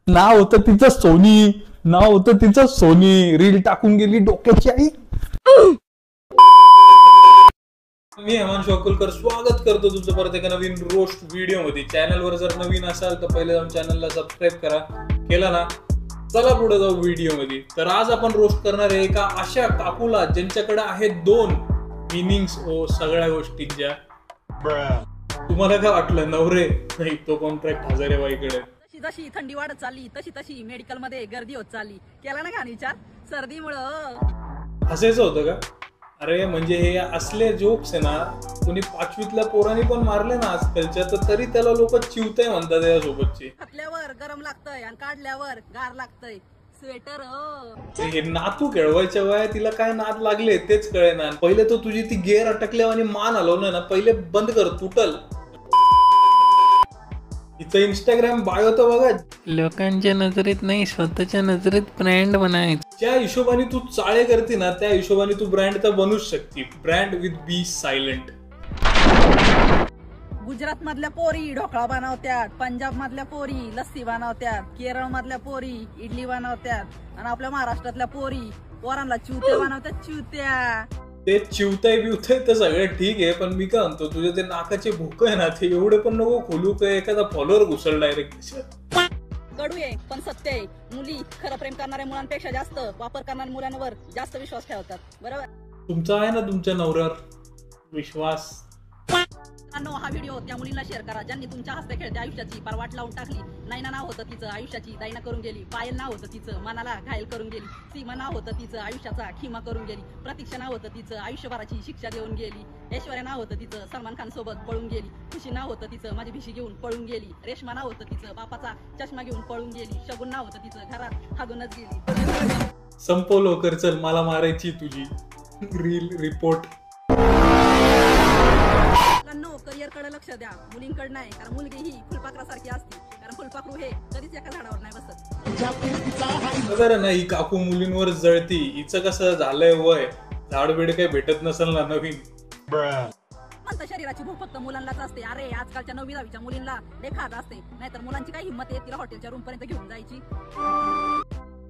नाव होतं तिचं सोनी, नाव होतं तिचं सोनी, रील टाकून गेली डोक्याची आई. मी हिमांशु अकोलकर स्वागत करतो तुमचं परत एका नवीन रोस्ट व्हिडिओ मध्ये. चॅनलवर जर नवीन असाल तर पहिले जाऊन चॅनलला सबस्क्राईब करा. केला ना, चला पुढे जाऊ व्हिडिओ मध्ये. तर आज आपण रोस्ट करणार आहे एका अशा काकूला ज्यांच्याकडे आहेत 2 मिनिंग्स सगळ्या गोष्टींच्या. तुम्हाला काय वाटलं? नवरे नाही तो कॉन्ट्रॅक्ट हजारेबाईकडे. जशी थंडी वाढत चालली तशी तशी मेडिकल मध्ये गर्दी होत चालली. केला ना का विचार? सर्दीमुळं हसायचं होतं का? अरे म्हणजे हे असले जोक्स आहे ना, कोणी 5वीतल्या पोरांनी पण मारले ना आजकालच्या, तर तरी त्याला लोक चिवताय म्हणतात त्याच्यासोबतची. घातल्यावर गरम लागतंय आणि काढल्यावर गार लागतंय. स्वेटर हे नातू खेळवायच्या वया तिला काय नाद लागले तेच कळे ना. पहिले तो तुझी ती गेअर अटकल्या आणि मान हलवणं ना पहिले बंद कर, तुटल. हिचं इंस्टाग्राम बायो तर बघा. लोकांच्या नजरेत नाही, स्वतःच्या नजरेत ब्रँड बनायचं. ज्या हिशोबाने तू चाळे करते ना त्या हिशोबाने तू ब्रँड तर बनूच शकते. Brand with B silent. Gujarat मधल्या पोरी ढोकळा बनवत्यात, पंजाब मधल्या पोरी लस्सी बनवत्यात, केरळ मधल्या पोरी इडली बनवत्यात आणि आपल्या महाराष्ट्रातल्या पोरी पोरांना चिवत्या बनवतात. चिवत्या ते चिवताय बिवताय तर सगळं ठीक आहे, पण मी काय म्हणतो तुझे ते नाकाचे भोक आहे ना ते एवढे पण नको खोलू काय एखादा फॉलोअर घुसल डायरेक्ट. कडू आहे पण सत्य आहे. मुली खरं प्रेम करणाऱ्या मुलांपेक्षा जास्त वापर करणाऱ्या मुलांवर जास्त विश्वास ठेवतात. बरोबर? तुमचा आहे ना तुमच्या नवऱ्यावर विश्वास? हा व्हिडिओ त्या मुलींना शेअर करा ज्यांनी तुमच्या हसते खेळते आयुष्याची पारवाट लावून टाकली. नैना नाव होतं तिचं, आयुष्याची दैना करून गेली. पायल नाव होतं तिचं, मनाला घायल करून गेली. सीमा नाव होतं तिचं, आयुष्याचा खिमा करून गेली. प्रतीक्षा नाव होतं तिचं, आयुष्यभराची शिक्षा देऊन गेली. ऐश्वर्या नाव होतं तिचं, सलमान खान सोबत पळून गेली. खुशी नाव होतं तिचं, माझी भिशी घेऊन पळून गेली. रेश्मा नाव होतं तिचं, बापाचा चष्मा घेऊन पळून गेली. शगुन नाव होतं तिचं, घरात हागूनच गेली. संपव लवकर, चल मला मारायची तुझी रील रिपोर्ट. करिअर कडे लक्ष द्या, मुलींकडे नाही. कारण मुलगी ही फुलपाखरासारखी असते. कारण फुलपाखरू हे कधीच एका झाडावर नाही बसत. बरं ना, ही काकू मुलींवर जळती. हिचं कसं झालंय वय, झाडबीड काही भेटत नसेल ना नवीन. म्हणतं शरीराची भूक फक्त मुलांनाच असते. अरे आजकालच्या 9वी 10वीच्या मुलींना देखात असते. नाहीतर मुलांची काही हिंमत आहे तिला हॉटेलच्या रूम पर्यंत घेऊन जायची.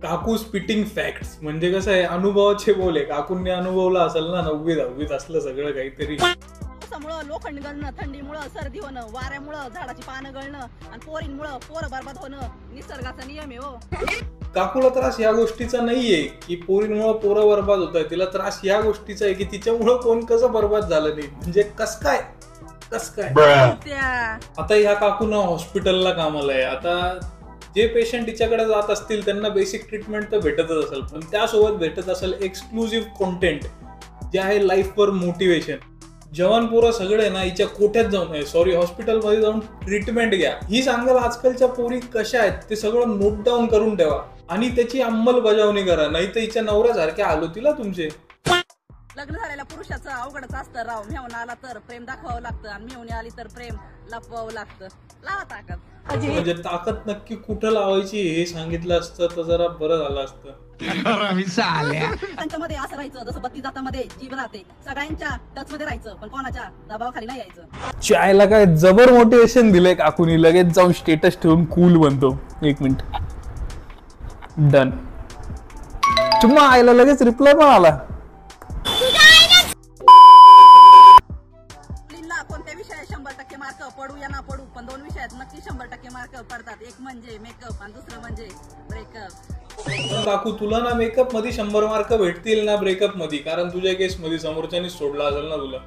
काकू स्पिटिंग फॅक्ट्स म्हणजे कसं आहे, अनुभवाचे बोले. काकूंनी अनुभवला असेल ना 9वी 10वीत असलं सगळं काहीतरी. लोखंड गळणं, थंडीमुळं सर्दी होणं, वाऱ्यामुळं झाडाची पानं गळणं आणि पोरींमुळं पोरं बरबाद होणं निसर्गाचा नियम आहे. हो, काकूला त्रास या गोष्टीचा नाहीये की पोरींमुळं पोरं बरबाद होत आहे. तिला त्रास या गोष्टीचा आहे की तिच्यामुळं कोण कसं बरबाद झालं नाही. म्हणजे कस काय. आता ह्या काकूना हॉस्पिटलला कामाला आहे. आता जे पेशंट तिच्याकडे जात असतील त्यांना बेसिक ट्रीटमेंट तर भेटतच असेल, पण त्यासोबत भेटत असेल एक्सक्लुझिव्ह कॉन्टेंट जे आहे लाईफवर मोटिवेशन. जवान पोरं सगळे ना हिच्या कोठ्यात जाऊन हॉस्पिटलमध्ये जाऊन ट्रीटमेंट घ्या. ही सांगाल आजकालच्या पोरी कशा आहेत ते सगळं नोट डाऊन करून ठेवा आणि त्याची अंमलबजावणी करा, नाही तर हिच्या नवऱ्यासारख्या आलो तिला तुमचे. लग्न झालेल्या पुरुषाचं अवघडच असतं राव. मेहून आला तर प्रेम दाखवावं लागतं आणि मेहून आली तर प्रेम लपवावं लागतं. लावा ताकद. म्हणजे ताकद नक्की कुठं लावायची हे सांगितलं असतं तर जरा बरं झालं असतं. त्यांच्यामध्ये असं राहायचं जसं बत्ती जातामध्ये जीव राहते. सगळ्यांच्या टच मध्ये राहायचं पण कोणाच्या दबावाखाली नाही यायचं. चायला काय जबर मोटिवेशन दिलंय काकूनी. लगेच जाऊन स्टेटस ठेवून कूल बनतो. 1 मिनिट डन. तुम्हा आईला लगेच रिप्लाय पण आला. कोणत्या विषयात 100% मार्क पडू या ना पडू पण 2 विषयात नक्की 100% मार्क पडतात. एक म्हणजे मेकअप आणि दुसरं म्हणजे ब्रेकअप. काकू तुला ना मेकअप मध्ये 100 मार्क भेटतील ना ब्रेकअप मध्ये, कारण तुझ्या केस मध्ये समोरच्याने सोडला असेल ना तुला.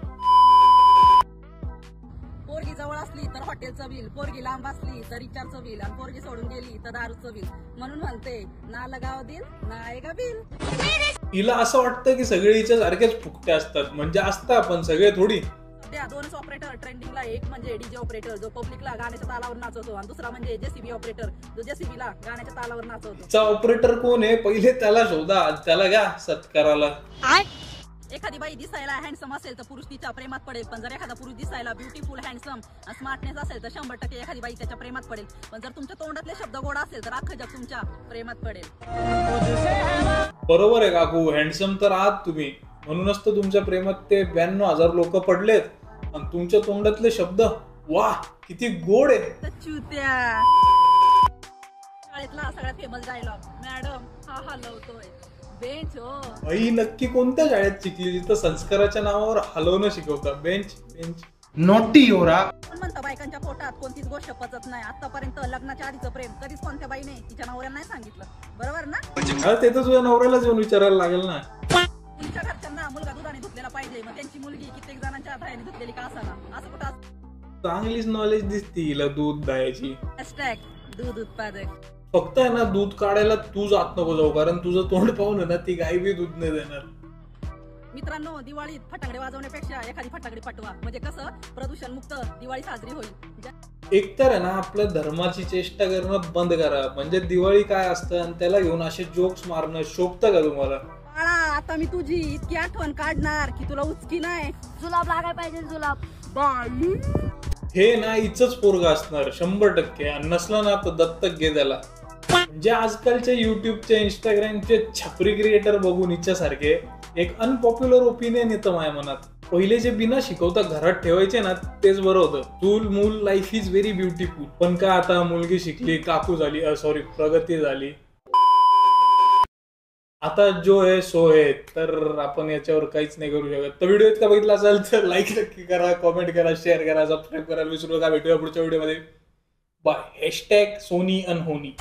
पोरगी जवळ असली तर हॉटेलचं बिल, पोरगी लांब असली तर रिचार्जचं बिल आणि पोरगी सोडून गेली तर दारूचं बिल. म्हणून म्हणते ना लगाव दिल ना आएगा बिल. हिला असं वाटतं की सगळे हिच्या सारखेच फुकटे असतात. म्हणजे असतात पण सगळे थोडी. 2 ऑपरेटर ट्रेंडिंगला. एक म्हणजे डीजे ऑपरेटर जो पब्लिकला गाण्याच्या तालावर नाचवतो आणि दुसरा म्हणजे जेसीबी ऑपरेटर जो जेसीबीला गाण्याच्या तालावर नाचवतो. ऑपरेटर कोण आहे पहिले त्याला शोधा, त्याला घ्या सत्काराला. एखादी बाई दिसायला हँडसम असेल तर पुरुष तिच्या प्रेमात पडेल. पण जर एखादा पुरुष दिसायला ब्युटिफुल हँडसम स्मार्टनेस असेल तर 100% एखादी बाई त्याच्या प्रेमात पडेल. पण जर तुमच्या तोंडातले शब्द गोड असेल तर अख्खं जग तुमच्या प्रेमात पडेल. बरोबर आहे काकू, हँडसम तर आहात तुम्ही, म्हणूनच तर तुमच्या प्रेमात ते 92,000 लोक पडलेत. आणि तुमच्या तोंडातले शब्द वा किती गोड आहे. तर चुत्या शाळेतला सगळ्यात फेमस डायलॉग, मॅडम हा हलवतोय बेंच हो. आई नक्की कोणत्या शाळेत शिकली जिथं संस्काराच्या नावावर हलवणं शिकवता? Bench bench. नोटी होरा. पण म्हणतं बायकांच्या पोटात कोणतीच गोष्ट पचत नाही. आतापर्यंत लग्नाच्या आधीचं प्रेम कधीच कोणत्या बाईने तिच्या नवऱ्याला नाही सांगितलं, बरोबर ना? ते तर तुझ्या नवऱ्यालाच येऊन विचारायला लागेल ना. मुलीच्या घरच्यांना मुलगा दुधाने धुतलेला पाहिजे, मग त्यांची मुलगी कित्येक जणांच्या दह्याने धुतलेली का असाना? असं कुठं असतं? चांगलीच नॉलेज दिसती हिला दूध द्यायची. हॅशटॅग दूध उत्पादक. फक्त आहे ना दूध काढायला तू जात नको जाऊ, कारण तुझं तोंड पाहून आहे ना ती गाय बी दूध नाही देणार. मित्रांनो, दिवाळीत फटाकडे वाजवण्यापेक्षा एखादी फटाकडी पटवा, म्हणजे कसं प्रदूषण मुक्त दिवाळी साजरी होईल. एकतर आहे ना आपल्या धर्माची चेष्टा करणं बंद करा. म्हणजे दिवाळी काय असतं आणि त्याला घेऊन असे जोक्स मारणं शोभतं का तुम्हाला? बाळा, आता मी तुझी इतकी आठवण काढणार की तुला उचकी नाही. जुलाब लागाय पाहिजे, जुलाब. बाई हे ना हिचंच पोरग असणार 100%. आणि नसला ना तर दत्तक घे त्याला. म्हणजे आजकालचे युट्यूबचे इंस्टाग्रामचे छपरी क्रिएटर बघून हिच्यासारखे एक अनपॉप्युलर ओपिनियन येतं माझ्या मनात. पहिले जे बिना शिकवता घरात ठेवायचे ना तेच बरं होतं. चूल मूल लाईफ इज व्हेरी ब्युटिफुल. पण का आता मुलगी शिकली, काकू झाली, सॉरी प्रगती झाली, आता जो आहे सो आहे. तर आपण याच्यावर काहीच नाही करू शकत. तर व्हिडिओ इतका बघितला असेल तर लाईक नक्की करा, कॉमेंट करा, शेअर करा, सबस्क्राईब करायला विसरू नका. भेटूया पुढच्या व्हिडिओमध्ये. बाय. हॅशटॅग सोनी अनहोनी.